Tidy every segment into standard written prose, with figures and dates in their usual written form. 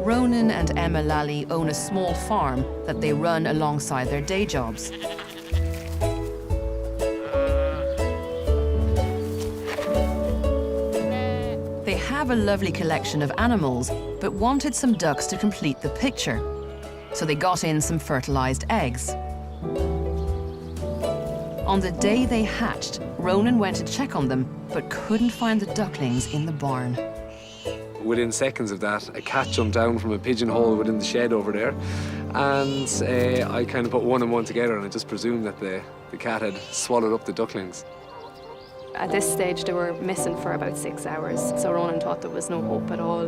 Ronan and Emma Lally own a small farm that they run alongside their day jobs. They have a lovely collection of animals, but wanted some ducks to complete the picture. So they got in some fertilized eggs. On the day they hatched, Ronan went to check on them, but couldn't find the ducklings in the barn. Within seconds of that, a cat jumped down from a pigeonhole within the shed over there, and I kind of put one and one together, and I just presumed that the cat had swallowed up the ducklings. At this stage, they were missing for about 6 hours, so Ronan thought there was no hope at all.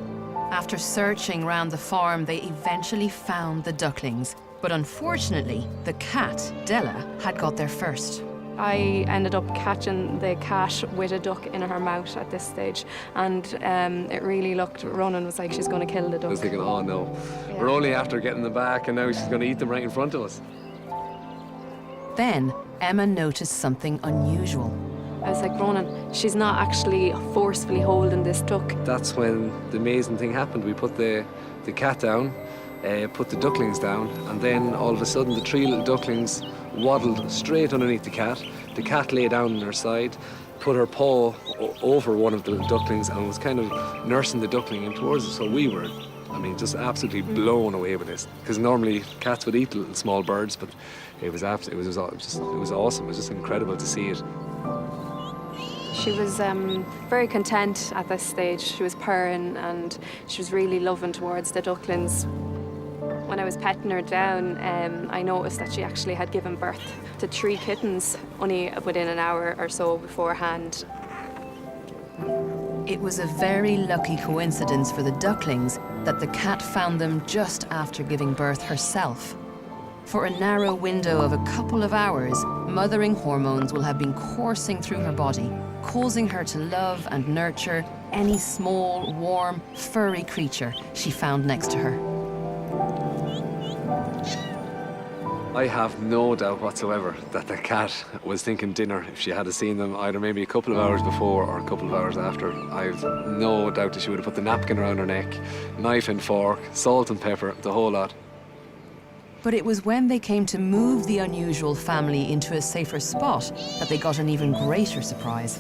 After searching round the farm, they eventually found the ducklings. But unfortunately, the cat, Della, had got there first. I ended up catching the cat with a duck in her mouth at this stage, and it really looked, Ronan was like, she's going to kill the duck. I was thinking, oh no, yeah. We're only after getting them back and now she's going to eat them right in front of us. Then Emma noticed something unusual. I was like, Ronan, she's not actually forcefully holding this duck. That's when the amazing thing happened. We put the cat down, put the ducklings down, and then all of a sudden the 3 little ducklings waddled straight underneath the cat. The cat lay down on her side, put her paw over one of the ducklings and was kind of nursing the duckling in towards us. So we were, I mean, just absolutely blown away with this. Because normally cats would eat little small birds, but it was awesome. It was just incredible to see it. She was very content at this stage. She was purring and she was really loving towards the ducklings. When I was petting her down, I noticed that she actually had given birth to 3 kittens only within an hour or so beforehand. It was a very lucky coincidence for the ducklings that the cat found them just after giving birth herself. For a narrow window of a couple of hours, mothering hormones will have been coursing through her body, causing her to love and nurture any small, warm, furry creature she found next to her. I have no doubt whatsoever that the cat was thinking dinner if she had seen them either maybe a couple of hours before or a couple of hours after. I've no doubt that she would have put the napkin around her neck, knife and fork, salt and pepper, the whole lot. But it was when they came to move the unusual family into a safer spot that they got an even greater surprise.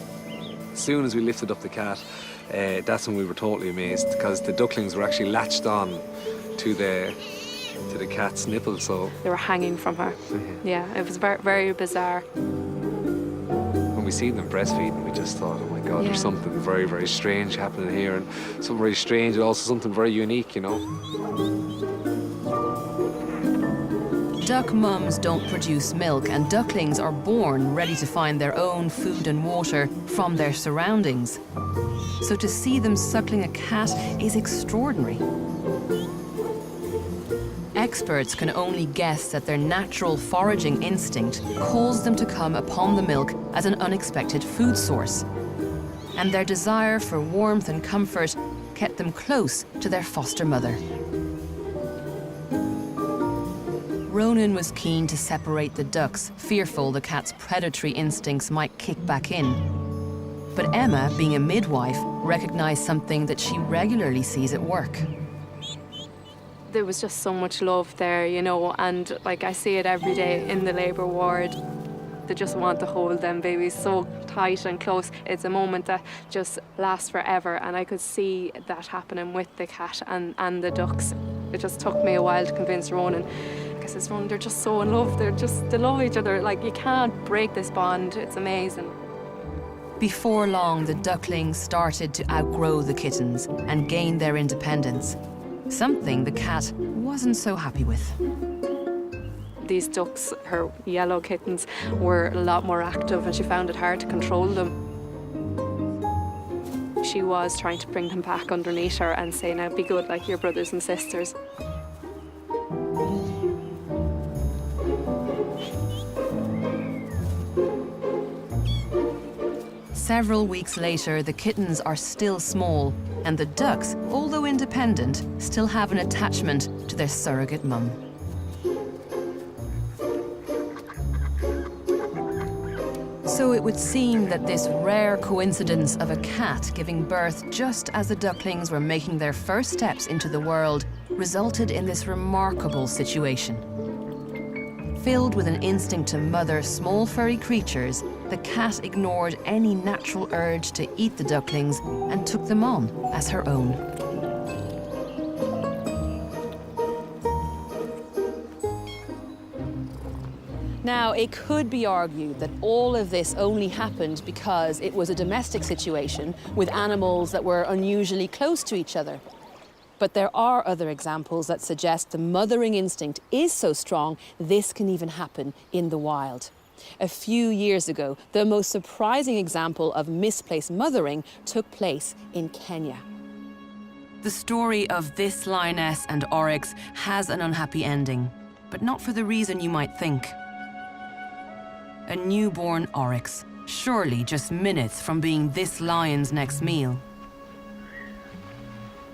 As soon as we lifted up the cat, that's when we were totally amazed, because the ducklings were actually latched on to the cat's nipple, so... They were hanging from her. Yeah, it was very, very bizarre. When we seen them breastfeeding, we just thought, oh my God, there's something very, very strange happening here, and something very strange and also something very unique, you know. Duck mums don't produce milk, and ducklings are born ready to find their own food and water from their surroundings. So to see them suckling a cat is extraordinary. Experts can only guess that their natural foraging instinct caused them to come upon the milk as an unexpected food source. And their desire for warmth and comfort kept them close to their foster mother. Ronan was keen to separate the ducks, fearful the cat's predatory instincts might kick back in. But Emma, being a midwife, recognized something that she regularly sees at work. There was just so much love there, you know, and like I see it every day in the labour ward. They just want to hold them babies so tight and close. It's a moment that just lasts forever, and I could see that happening with the cat and the ducks. It just took me a while to convince Ronan. I says, Ronan, they're just so in love. They love each other. Like, you can't break this bond. It's amazing. Before long, the ducklings started to outgrow the kittens and gain their independence. Something the cat wasn't so happy with. These ducks, her yellow kittens, were a lot more active, and she found it hard to control them. She was trying to bring them back underneath her and say, now be good like your brothers and sisters. Several weeks later, the kittens are still small, and the ducks, although independent, still have an attachment to their surrogate mum. So it would seem that this rare coincidence of a cat giving birth just as the ducklings were making their first steps into the world resulted in this remarkable situation. Filled with an instinct to mother small furry creatures, the cat ignored any natural urge to eat the ducklings and took them on as her own. Now, it could be argued that all of this only happened because it was a domestic situation with animals that were unusually close to each other. But there are other examples that suggest the mothering instinct is so strong, this can even happen in the wild. A few years ago, the most surprising example of misplaced mothering took place in Kenya. The story of this lioness and oryx has an unhappy ending, but not for the reason you might think. A newborn oryx, surely just minutes from being this lion's next meal.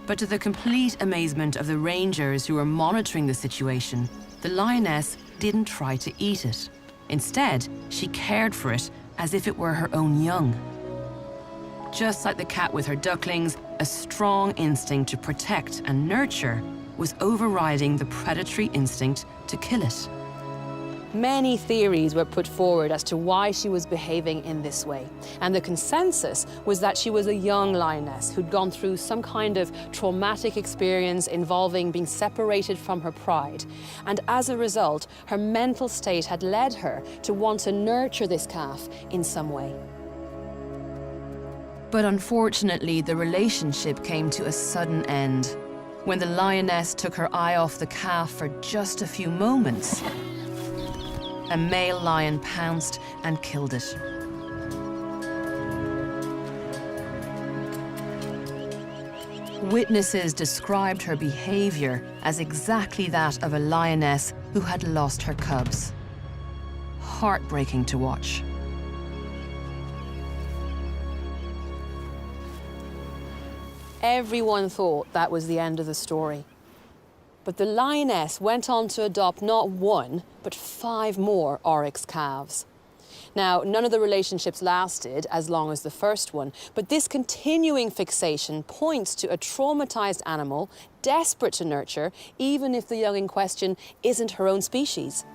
But to the complete amazement of the rangers who were monitoring the situation, the lioness didn't try to eat it. Instead, she cared for it as if it were her own young. Just like the cat with her ducklings, a strong instinct to protect and nurture was overriding the predatory instinct to kill it. Many theories were put forward as to why she was behaving in this way, and the consensus was that she was a young lioness who'd gone through some kind of traumatic experience involving being separated from her pride, and as a result, her mental state had led her to want to nurture this calf in some way. But unfortunately, the relationship came to a sudden end. When the lioness took her eye off the calf for just a few moments, a male lion pounced and killed it. Witnesses described her behavior as exactly that of a lioness who had lost her cubs. Heartbreaking to watch. Everyone thought that was the end of the story. But the lioness went on to adopt not one, but 5 more oryx calves. Now, none of the relationships lasted as long as the first one, but this continuing fixation points to a traumatized animal, desperate to nurture, even if the young in question isn't her own species.